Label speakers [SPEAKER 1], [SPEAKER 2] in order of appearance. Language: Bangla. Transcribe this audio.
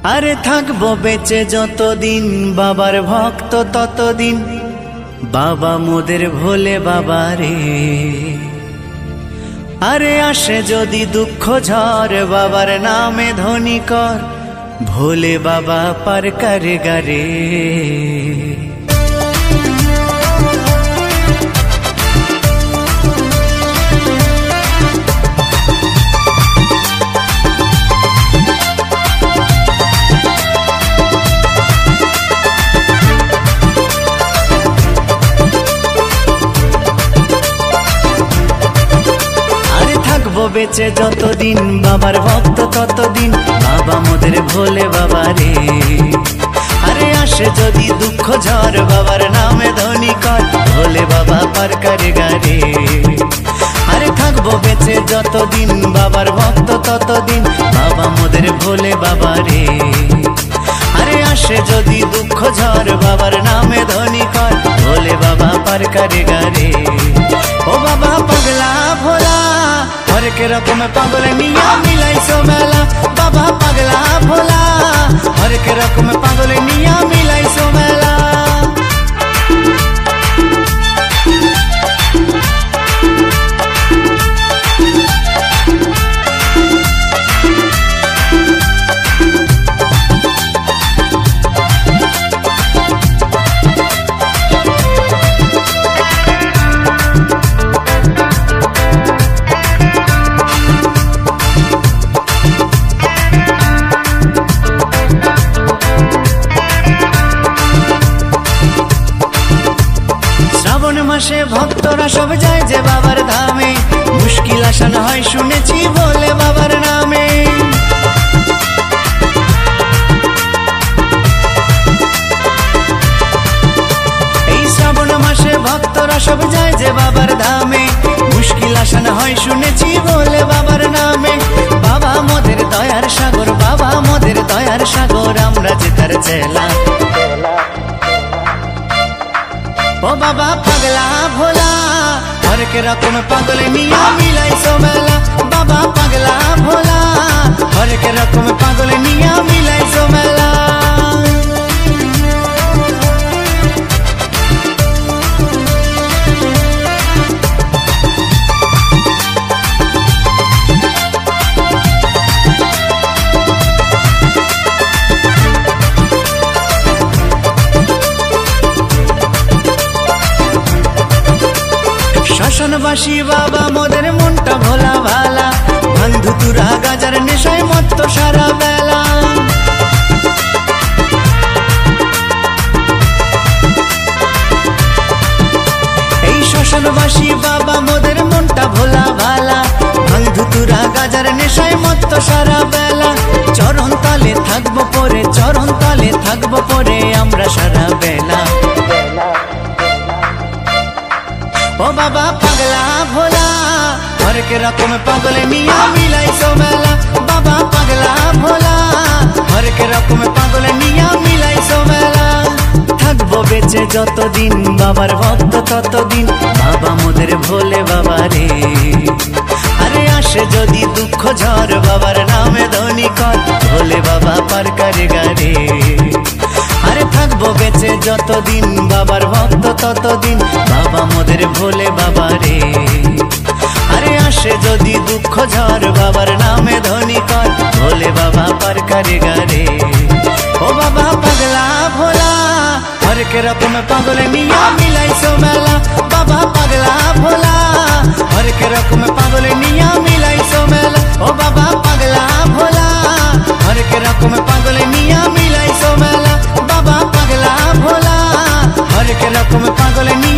[SPEAKER 1] আরে থাকবো বেঁচে যতদিন বাবার ভক্ত ততদিন, বাবা মোদের ভোলে বাবা রে। আরে আসে যদি দুঃখ ঝড় বাবার নামে ধ্বনি কর, ভোলে বাবা পার করে গারে। বেঁচে যতদিন বাবার ভক্ত ততদিন, বাবা মোদের ভোলে বাবা রে। আরে আসে যদি দুঃখ ঝড় বাবার নামে ধ্বনি কর, ভোলে বাবা পার করে গারে। আরে থাকবো বেঁচে যতদিন বাবার ভক্ত ততদিন, বাবা মোদের ভোলে বাবা রে। আরে আসে যদি দুঃখ ঝড় বাবার নামে ধ্বনি কর, ভোলে বাবা পার করে গারে। ও বাবা পাগলা ভোলা হরেক রকম পাগল নিয়া মিলাইছো মেলা, বাবা পাগলা ভোলা হরেক রকম পাগল নিয়া মিলাইছো মেলা। মাসে ভক্তরা সব যায় যে বাবার ধামে, মুশকিল আসান হয় শুনেছি বলে বাবার নামে। এই শ্রাবণ মাসে ভক্তরা সব যায় যে বাবার ধামে, মুশকিল আসান হয় শুনেছি বলে বাবার নামে। বাবা মোদের দয়ার সাগর, বাবা মোদের দয়ার সাগর, আমরা যে তার চেলা। ও বাবা পাগলা ভোলা হরেক রকম পাগল নিয়া মিলাইছো মেলা, বাবা পাগলা ভোলা হরেক রকম পাগল নিয়া মিলাইছো মেলা। শ্মশানবাসী বাবা মোদের মনটা ভোলা ভালা, বন্ধু তুরা গাজার নেশায় মত্ত সারা বেলা। এই শ্মশানবাসী বাবা মোদের মনটা ভোলা ভালা, বন্ধু তুরা গাজার নেশায় মত্ত সারা বেলা। চরণ তলে থাকবো পরে, চরণ তলে থাকবো পরে আমরা সারা বেলা। ও বাবা পাগলা ভোলা হরেক রকম পাগল নিয়া মিলাইছো মেলা, বাবা পাগলা ভোলা হরেক রকম পাগল নিয়া মিলাইছো মেলা। থাকবো বেঁচে যতদিন বাবার ভক্ত ততদিন, বাবা মোদের ভোলে বাবা রে। আরে আসে যদি দুঃখ ঝড় বাবার নামে ধ্বনি কর, ভোলে বাবা পার করে গারে। আরে থাকবো বেঁচে যতদিন বাবার ভক্ত ততদিন, বাবা মোদের ভোলে বাবা রে। আরে আসে যদি দুঃখ ঝড় বাবার নামে ধ্বনি কর, ভোলে বাবা পার করে গারে। ও বাবা পাগলা ভোলা হরেক রকম পাগল নিয়া মিলাইছো মেলা, বাবা পাগলা ভোলা হরেক রকম পাগল নিয়া মিলাইছো মেলা। ও বাবা পাগলা ভোলা হরেক রকম পাগল নিয়া মিলাইছো মেলা, বাবা পাগলা ভোলা হরেক রকম পাগল নিয়া